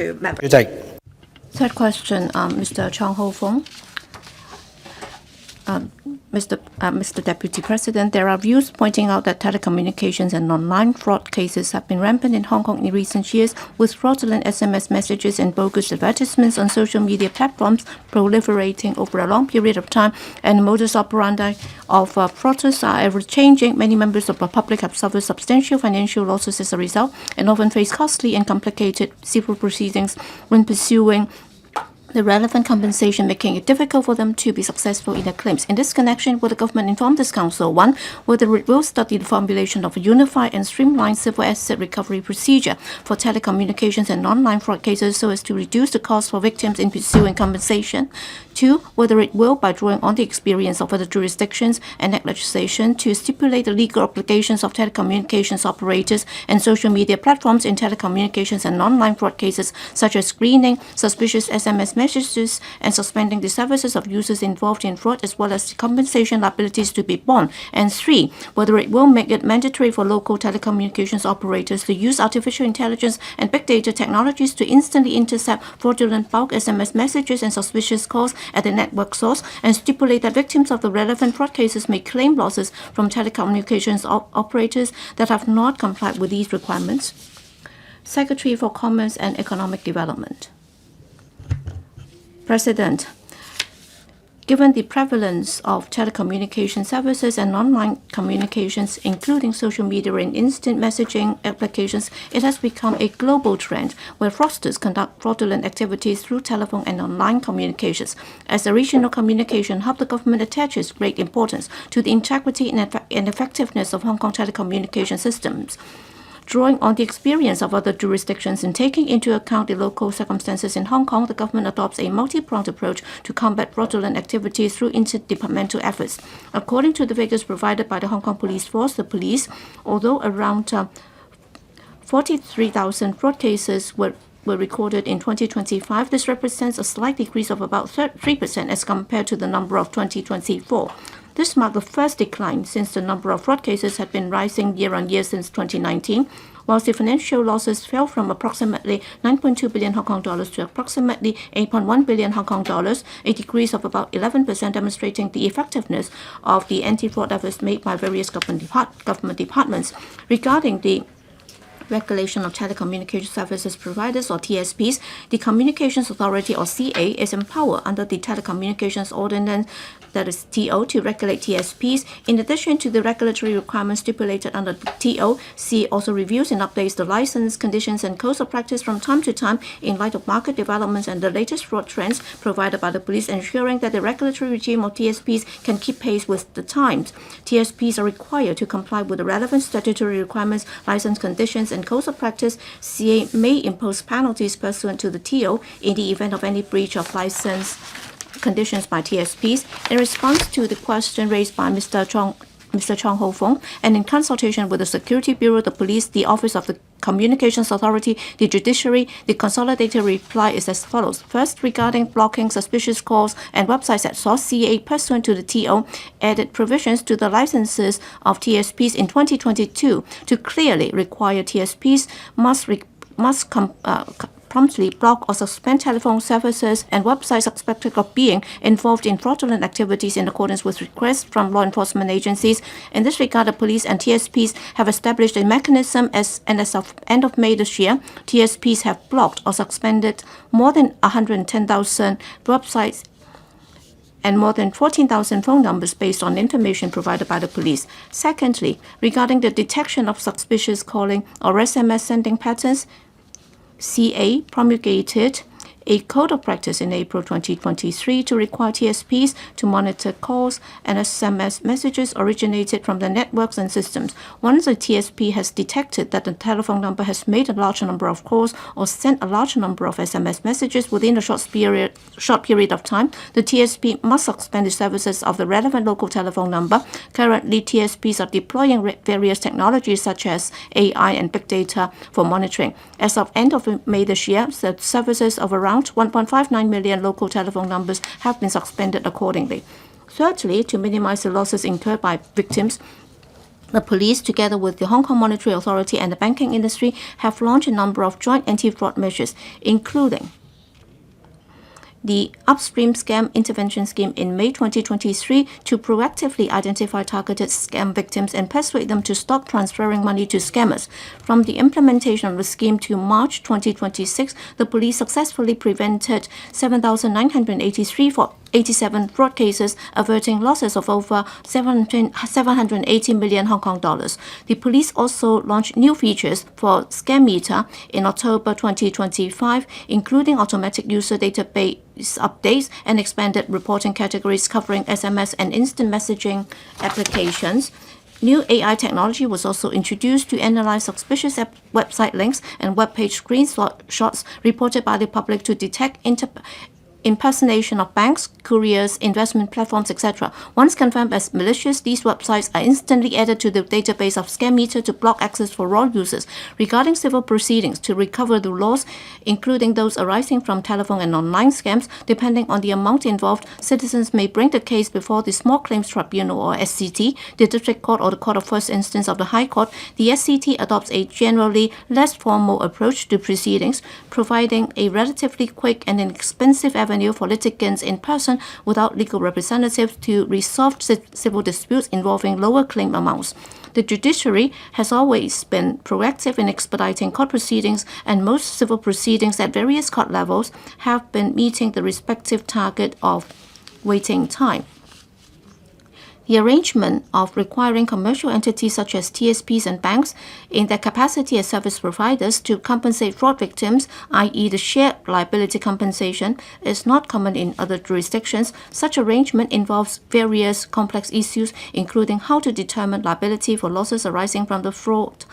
主席， Third question, Mr. Chong Ho-fung. Mr. Deputy President, there are views pointing out that telecommunications and online fraud cases have been rampant in Hong Kong in recent years, with fraudulent SMS messages and bogus advertisements on social media platforms proliferating over a long period of time, and the modus operandi of fraudsters are ever-changing. Many members of the public have suffered substantial financial losses as a result, and often face costly and complicated civil proceedings when pursuing the relevant compensation, making it difficult for them to be successful in their claims. In this connection, will the government inform this council? 1. Whether it will study the formulation of a unified and streamlined civil asset recovery procedure for telecommunications and online fraud cases so as to reduce the cost for victims in pursuing compensation. 2. Whether it will, by drawing on the experience of other jurisdictions, enact legislation to stipulate the legal obligations of telecommunications operators and social media platforms in telecommunications and online fraud cases, such as screening suspicious SMS messages and suspending the services of users involved in fraud, as well as the compensation liabilities to be borne. And 3. Whether it will make it mandatory for local telecommunications operators to use artificial intelligence and big data technologies to instantly intercept fraudulent bulk SMS messages and suspicious calls at the network source, and stipulate that victims of the relevant fraud cases may claim losses from telecommunications operators that have not complied with these requirements. Secretary for Commerce and Economic Development. President, given the prevalence of telecommunication services and online communications, including social media and instant messaging applications, it has become a global trend where fraudsters conduct fraudulent activities through telephone and online communications. As a regional communication hub, the government attaches great importance to the integrity and effectiveness of Hong Kong telecommunication systems. Drawing on the experience of other jurisdictions and taking into account the local circumstances in Hong Kong, the government adopts a multi-pronged approach to combat fraudulent activities through interdepartmental efforts. According to the figures provided by the Hong Kong Police Force, the police, although around 43,000 fraud cases were recorded in 2025, this represents a slight decrease of about 3% as compared to the number of 2024. This marked the first decline since the number of fraud cases had been rising year on year since 2019, whilst the financial losses fell from approximately 9.2 billion Hong Kong dollars to approximately 8.1 billion Hong Kong dollars, a decrease of about 11%, demonstrating the effectiveness of the anti-fraud efforts made by various government departments. Regarding the regulation of telecommunication services providers, or TSPs, the Communications Authority, or CA, is empowered under the Telecommunications Ordinance, that is TO, to regulate TSPs. In addition to the regulatory requirements stipulated under the TO, CA also reviews and updates the license, conditions, and codes of practice from time to time in light of market developments and the latest fraud trends provided by the police, ensuring that the regulatory regime of TSPs can keep pace with the times. TSPs are required to comply with the relevant statutory requirements, license conditions, and codes of practice. CA may impose penalties pursuant to the TO in the event of any breach of license conditions by TSPs. In response to the question raised by Mr. Chong Ho-fung, and in consultation with the Security Bureau, the Police, the Office of the Communications Authority, the Judiciary, the consolidated reply is as follows. First, regarding blocking suspicious calls and websites at source, CA, pursuant to the TO, added provisions to the licenses of TSPs in 2022 to clearly require TSPs must promptly block or suspend telephone services and websites suspected of being involved in fraudulent activities in accordance with requests from law enforcement agencies. In this regard, the police and TSPs have established a mechanism, as of end of May this year, TSPs have blocked or suspended more than 110,000 websites and more than 14,000 phone numbers based on information provided by the police. Secondly, regarding the detection of suspicious calling or SMS sending patterns, CA promulgated a code of practice in April 2023 to require TSPs to monitor calls and SMS messages originated from the networks and systems. Once a TSP has detected that the telephone number has made a large number of calls or sent a large number of SMS messages within a short period of time, the TSP must suspend the services of the relevant local telephone number. Currently, TSPs are deploying various technologies such as AI and big data for monitoring. As of end of May this year, the services of around 1.59 million local telephone numbers have been suspended accordingly. Thirdly, to minimize the losses incurred by victims, The police, together with the Hong Kong Monetary Authority and the banking industry, have launched a number of joint anti-fraud measures, including the Upstream Scam Intervention Scheme in May 2023 to proactively identify targeted scam victims and persuade them to stop transferring money to scammers. From the implementation of the scheme to March 2026, the police successfully prevented 7,987 fraud cases, averting losses of over 780 million Hong Kong dollars. The police also launched new features for Scam Meter in October 2025, including automatic user database updates and expanded reporting categories covering SMS and instant messaging applications. New AI technology was also introduced to analyze suspicious website links and web page screenshots reported by the public to detect impersonation of banks, couriers, investment platforms, etc. Once confirmed as malicious, these websites are instantly added to the database of Scam Meter to block access for raw users. Regarding civil proceedings to recover the loss, including those arising from telephone and online scams, depending on the amount involved, citizens may bring the case before the Small Claims Tribunal or SCT, the District Court or the Court of First Instance of the High Court. The SCT adopts a generally less formal approach to proceedings, providing a relatively quick and inexpensive avenue for litigants in person without legal representatives to resolve civil disputes involving lower claim amounts. The judiciary has always been proactive in expediting court proceedings, and most civil proceedings at various court levels have been meeting the respective target of waiting time. The arrangement of requiring commercial entities such as TSPs and banks in their capacity as service providers to compensate fraud victims, i.e. the shared liability compensation, is not common in other jurisdictions. Such arrangement involves various complex issues, including how to determine liability for losses arising from the fraud,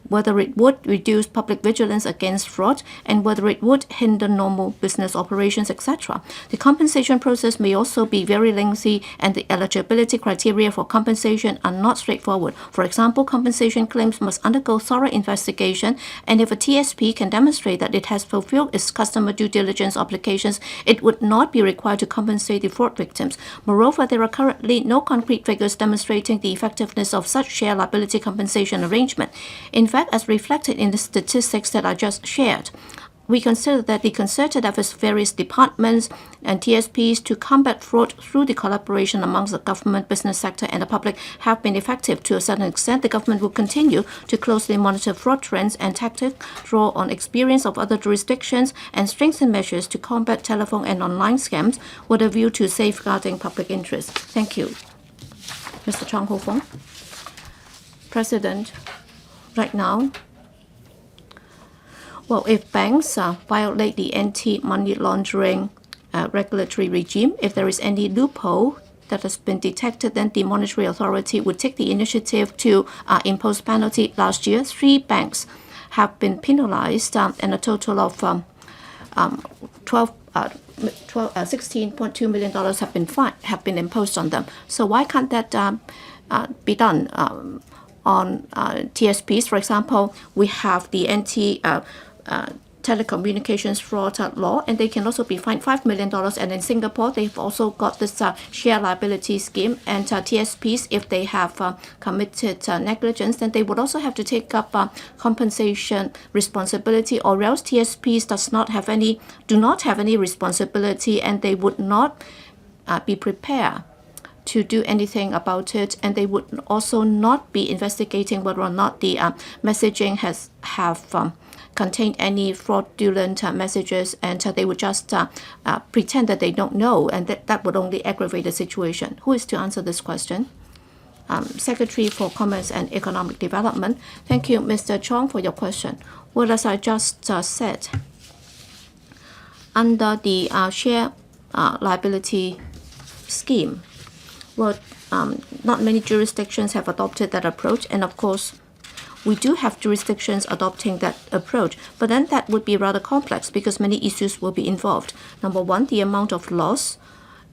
whether it would reduce public vigilance against fraud, and whether it would hinder normal business operations, etc. The compensation process may also be very lengthy, and the eligibility criteria for compensation are not straightforward. For example, compensation claims must undergo thorough investigation, and if a TSP can demonstrate that it has fulfilled its customer due diligence obligations, it would not be required to compensate the fraud victims. Moreover, there are currently no concrete figures demonstrating the effectiveness of such share liability compensation arrangement. In fact, as reflected in the statistics that I just shared, we consider that the concerted efforts of various departments and TSPs to combat fraud through the collaboration amongst the government, business sector, and the public have been effective. To a certain extent, the government will continue to closely monitor fraud trends and tactics, draw on experience of other jurisdictions, and strengthen measures to combat telephone and online scams with a view to safeguarding public interest. Thank you. Mr. Chong Ho-fung. President, right now, well, if banks violate the anti-money laundering regulatory regime, if there is any loophole that has been detected, then the Monetary Authority would take the initiative to impose penalty. Last year, 3 banks have been penalized, and a total of $16.2 million have been imposed on them. So why can't that be done on TSPs? For example, we have the telecommunications fraud law, and they can also be fined $5 million. And in Singapore, they've also got this share liability scheme. And TSPs, if they have committed negligence, then they would also have to take up compensation responsibility, or else TSPs do not have any responsibility, and they would not be prepared to do anything about it, and they would also not be investigating whether or not the messaging have contained any fraudulent messages, and they would just pretend that they don't know, and that would only aggravate the situation. Who is to answer this question? Secretary for Commerce and Economic Development. Thank you, Mr. Chong, for your question. Well, as I just said, under the share liability scheme, well, not many jurisdictions have adopted that approach, and of course, we do have jurisdictions adopting that approach, but then that would be rather complex because many issues will be involved. Number one, the amount of loss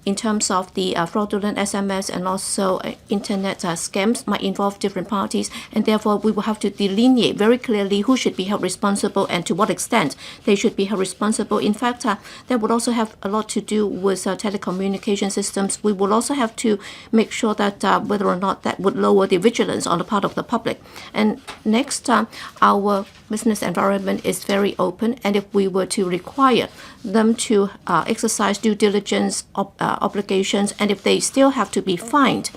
in terms of the fraudulent SMS and also internet scams might involve different parties, and therefore we will have to delineate very clearly who should be held responsible and to what extent they should be held responsible. In fact, that would also have a lot to do with telecommunication systems. We will also have to make sure that whether or not that would lower the vigilance on the part of the public. And next, our business environment is very open, and if we were to require them to exercise due diligence obligations, and if they still have to be fined,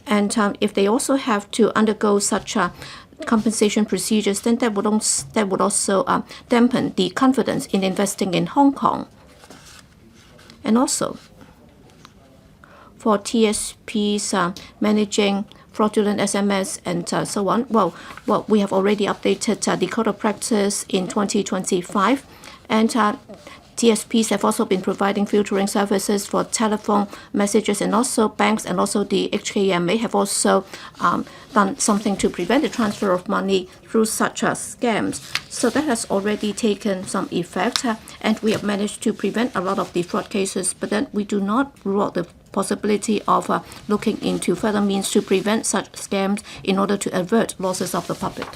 and if they also have to undergo such compensation procedures, then that would also dampen the confidence in investing in Hong Kong. And also, for TSPs managing fraudulent SMS and so on, well, we have already updated the code of practice in 2025, and TSPs have also been providing filtering services for telephone messages, and also banks and also the HKMA have also done something to prevent the transfer of money through such scams. So that has already taken some effect, and we have managed to prevent a lot of the fraud cases, but then we do not rule out the possibility of looking into further means to prevent such scams in order to avert losses of the public.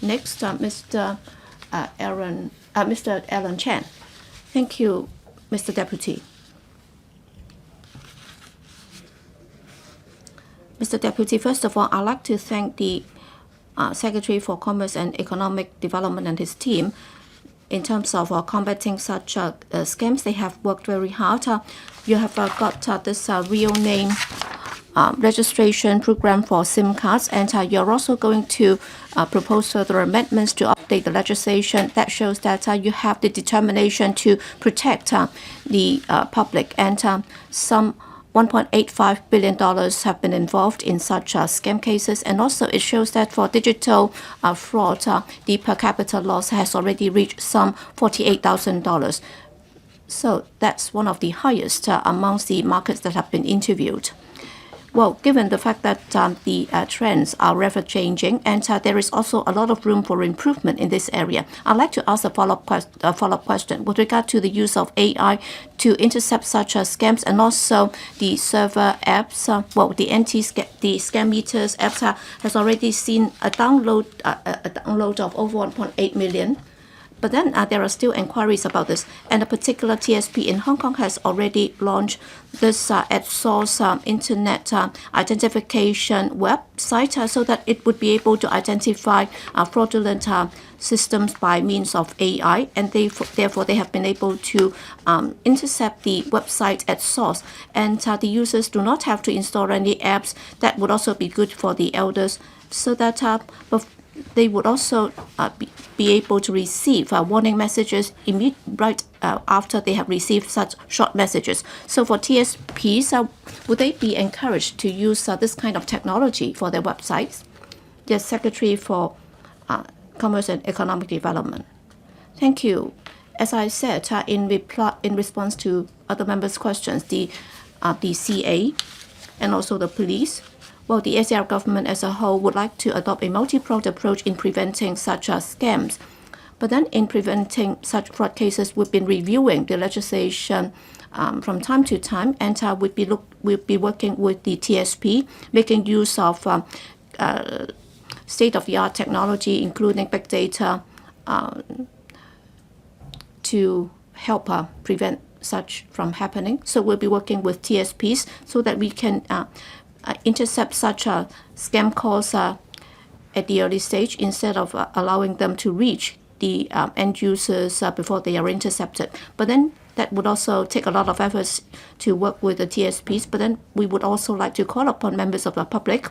Next, Mr. Alan Chan. Thank you, Mr. Deputy. Mr. Deputy, first of all, I'd like to thank the Secretary for Commerce and Economic Development and his team in terms of combating such scams. They have worked very hard. You have got this real name registration program for SIM cards, and you're also going to propose further amendments to update the legislation. That shows that you have the determination to protect the public, and some $1.85 billion have been involved in such scam cases. And also it shows that for digital fraud, the per capita loss has already reached some $48,000. So that's one of the highest amongst the markets that have been interviewed. Well, given the fact that the trends are ever changing, and there is also a lot of room for improvement in this area, I'd like to ask a follow-up question with regard to the use of AI to intercept such scams, and also the server apps. The scam meters apps has already seen a download of over 1.8 million. But then there are still inquiries about this, and a particular TSP in Hong Kong has already launched this at source internet identification website so that it would be able to identify fraudulent systems by means of AI, and therefore they have been able to intercept the website at source, and the users do not have to install any apps. That would also be good for the elders, so that they would also be able to receive warning messages right after they have received such short messages. So for TSPs, would they be encouraged to use this kind of technology for their websites? Yes, Secretary for Commerce and Economic Development. Thank you. As I said, in response to other members' questions, the CA and also the police, well, the ASEAN government as a whole would like to adopt a multi-pronged approach in preventing such scams. But then in preventing such fraud cases, we've been reviewing the legislation from time to time, and we'll be working with the TSP, making use of state-of-the-art technology, including big data, to help prevent such from happening. So we'll be working with TSPs so that we can intercept such scam calls at the early stage, instead of allowing them to reach the end users before they are intercepted. But then that would also take a lot of efforts to work with the TSPs. But then we would also like to call upon members of the public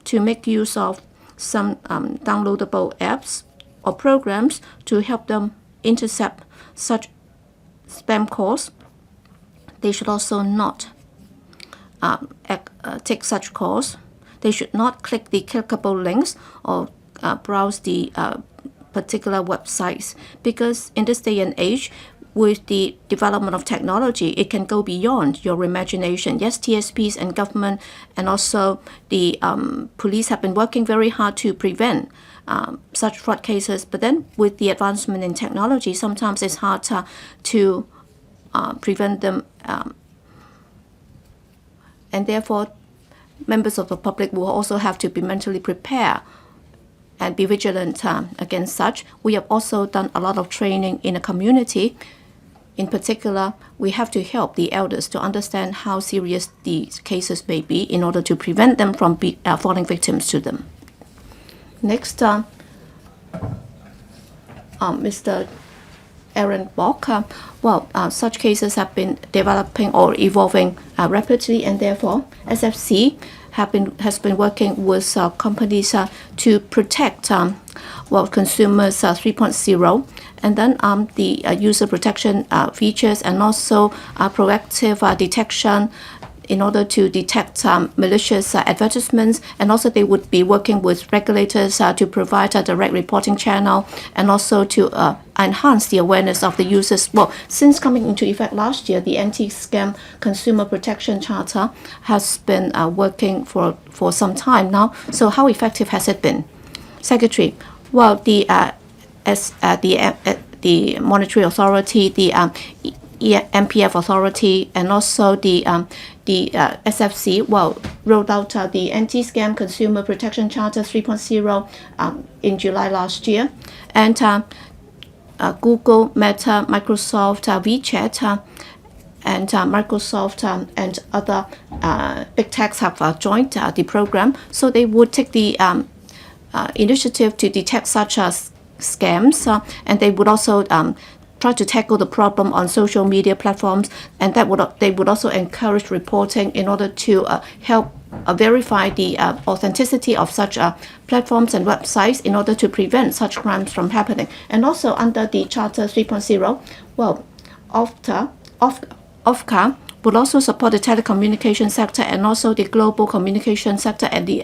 to make use of some downloadable apps or programs to help them intercept such spam calls. They should also not take such calls. They should not click the clickable links or browse the particular websites, because in this day and age, with the development of technology, it can go beyond your imagination. Yes, TSPs and government and also the police have been working very hard to prevent such fraud cases, but then with the advancement in technology, sometimes it's hard to prevent them And therefore, members of the public will also have to be mentally prepared and be vigilant against such. We have also done a lot of training in the community. In particular, we have to help the elders to understand how serious these cases may be in order to prevent them from falling victims to them. Next, Mr. Aaron Bock. Such cases have been developing or evolving rapidly, and therefore SFC has been working with companies to protect consumers 3.0, and then the user protection features, and also proactive detection in order to detect malicious advertisements. And also they would be working with regulators to provide a direct reporting channel, and also to enhance the awareness of the users. Well, since coming into effect last year, the Anti-Scam Consumer Protection Charter has been working for some time now. So how effective has it been? Secretary, well, the Monetary Authority, the MPF Authority, and also the SFC, rolled out the Anti-Scam Consumer Protection Charter 3.0 in July last year. And Google, Meta, Microsoft, WeChat, and Microsoft and other big techs have joined the program. So they would take the initiative to detect such as scams, and they would also try to tackle the problem on social media platforms, and they would also encourage reporting in order to help verify the authenticity of such platforms and websites in order to prevent such crimes from happening. And also under the Charter 3.0, OFCA would also support the telecommunications sector and also the global communication sector, and the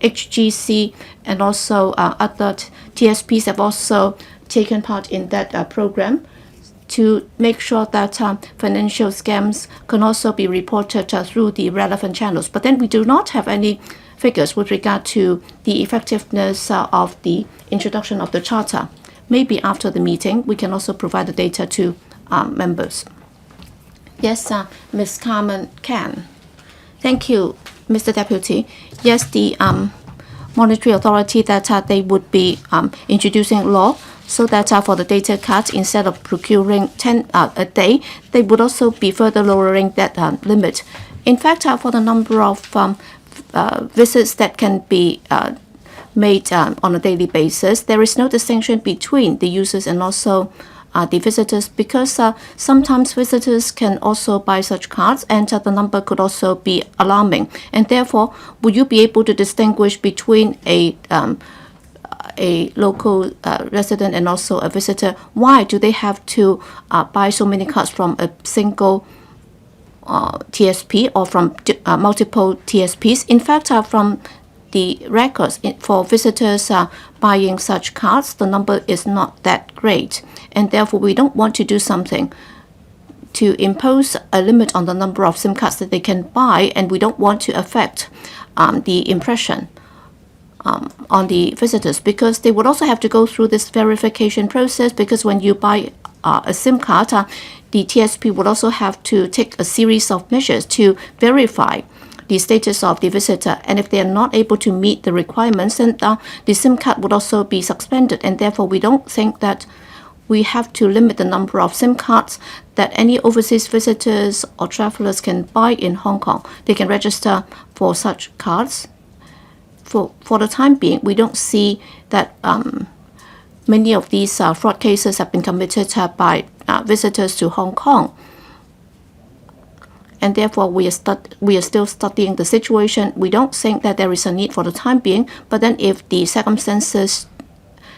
HGC and also other TSPs have also taken part in that program to make sure that financial scams can also be reported through the relevant channels. But then we do not have any figures with regard to the effectiveness of the introduction of the charter. Maybe after the meeting, we can also provide the data to members. Yes, Ms. Carmen can. Thank you, Mr. Deputy. Yes, the Monetary Authority that they would be introducing law so that for the data cut, instead of procuring 10 a day, they would also be further lowering that limit. In fact, for the number of visits that can be made on a daily basis, there is no distinction between the users and also the visitors, because sometimes visitors can also buy such cards, and the number could also be alarming. And therefore, would you be able to distinguish between a local resident and also a visitor? Why do they have to buy so many cards from a single TSP or from multiple TSPs? In fact, from the records for visitors buying such cards, the number is not that great, and therefore we don't want to do something to impose a limit on the number of SIM cards that they can buy, and we don't want to affect the impression on the visitors, because they would also have to go through this verification process, because when you buy a SIM card, the TSP would also have to take a series of measures to verify the status of the visitor, and if they are not able to meet the requirements, then the SIM card would also be suspended. And therefore we don't think that we have to limit the number of SIM cards that any overseas visitors or travelers can buy in Hong Kong. They can register for such cards. For the time being, we don't see that many of these fraud cases have been committed by visitors to Hong Kong. And therefore, we are still studying the situation. We don't think that there is a need for the time being. But then if the circumstances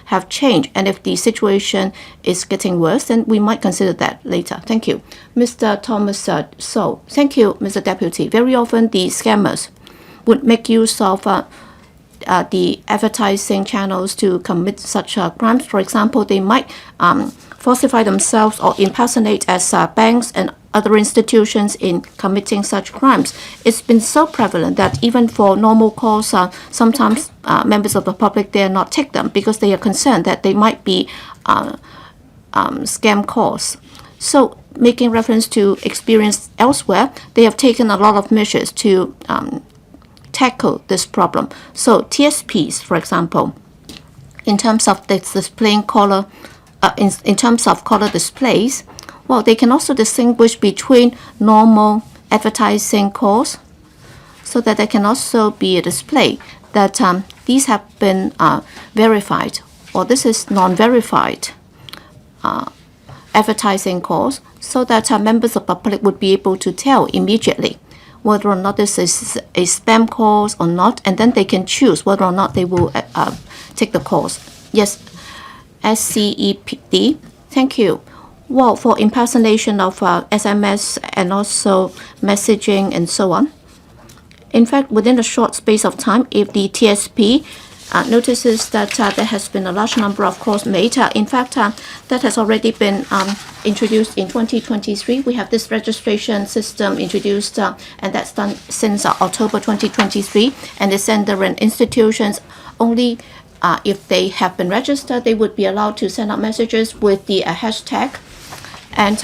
have changed and if the situation is getting worse, then we might consider that later. Thank you. Mr. Thomas So. Thank you, Mr. Deputy. Very often, the scammers would make use of the advertising channels to commit such crimes. For example, they might falsify themselves or impersonate as banks and other institutions in committing such crimes. It's been so prevalent that even for normal calls, sometimes members of the public dare not take them because they are concerned that they might be scam calls. So, making reference to experience elsewhere, they have taken a lot of measures to tackle this problem. So, TSPs, for example, in terms of displaying caller, in terms of caller displays, well, they can also distinguish between normal advertising calls, so that there can also be a display that these have been verified, or this is non-verified advertising calls, so that members of the public would be able to tell immediately whether or not this is a spam call or not, and then they can choose whether or not they will take the calls. Yes, SCEPD, thank you. Well, for impersonation of SMS and also messaging and so on. In fact, within a short space of time, if the TSP notices that there has been a large number of calls made, in fact, that has already been introduced in 2023. We have this registration system introduced, and that's done since October 2023. And the sender and institutions only, if they have been registered, they would be allowed to send out messages with the hashtag. And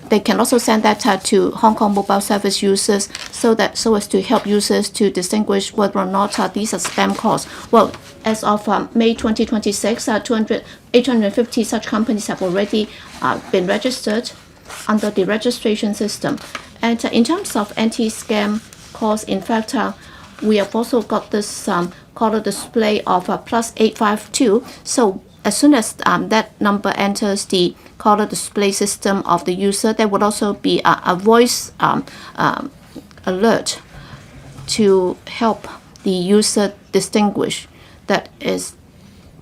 they can also send that to Hong Kong mobile service users so as to help users to distinguish whether or not these are spam calls. Well, as of May 2026, 850 such companies have already been registered under the registration system. And in terms of anti-scam calls, in fact, we have also got this caller display of +852. So as soon as that number enters the caller display system of the user, there would also be a voice alert to help the user distinguish that is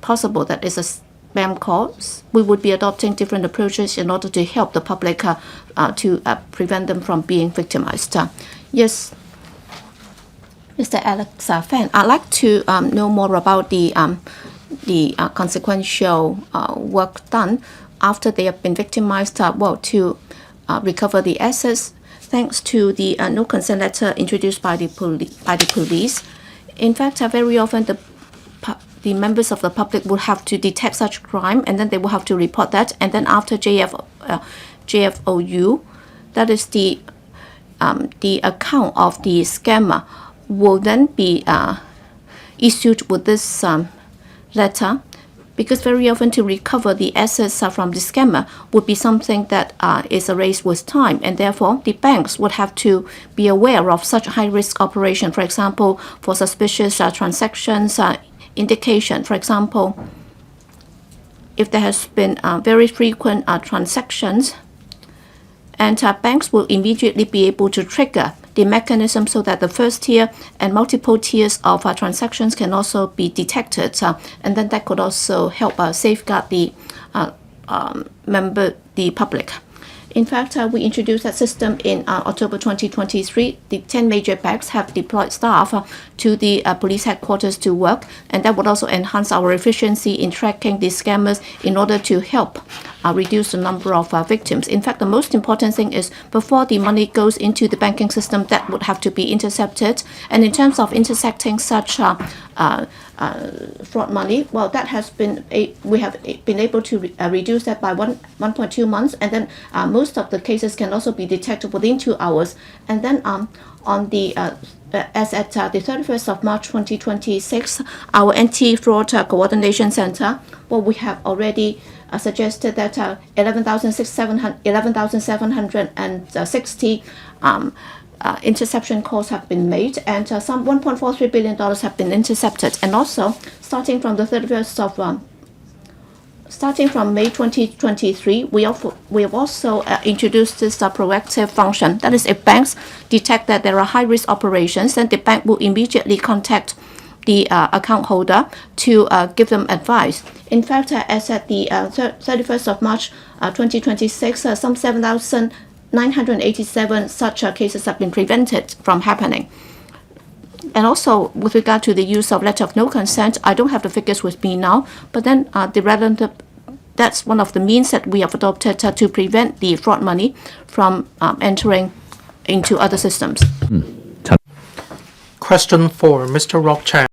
possible that is a spam call. We would be adopting different approaches in order to help the public to prevent them from being victimized. Yes, Mr. Alex Fan, I'd like to know more about the consequential work done after they have been victimized, to recover the assets, thanks to the no consent letter introduced by the police. In fact, very often the members of the public will have to detect such crime, and then they will have to report that, and then after JFOU, that is the account of the scammer, will then be issued with this letter, because very often to recover the assets from the scammer would be something that is a race with time, and therefore the banks would have to be aware of such high-risk operation. For example, for suspicious transactions, indication. For example, if there has been very frequent transactions, and banks will immediately be able to trigger the mechanism so that the first tier and multiple tiers of transactions can also be detected, and then that could also help safeguard the public. In fact, we introduced that system in October 2023. The 10 major banks have deployed staff to the police headquarters to work, and that would also enhance our efficiency in tracking the scammers in order to help reduce the number of victims. In fact, the most important thing is before the money goes into the banking system, that would have to be intercepted. And in terms of intercepting such fraud money, well, that has been we have been able to reduce that by 1.2 months, and then most of the cases can also be detected within 2 hours. And then on the as at the 31st of March 2026, our anti-fraud coordination center, well, we have already suggested that 11,760 interception calls have been made, and some $1.43 billion have been intercepted. And also, starting from May 2023, we have also introduced this proactive function. That is, if banks detect that there are high-risk operations, then the bank will immediately contact the account holder to give them advice. In fact, as at the 31st of March 2026, some 7,987 such cases have been prevented from happening. And also, with regard to the use of letter of no consent, I don't have the figures with me now, but then that's one of the means that we have adopted to prevent the fraud money from entering into other systems. Question 4, Mr. Rock Chan.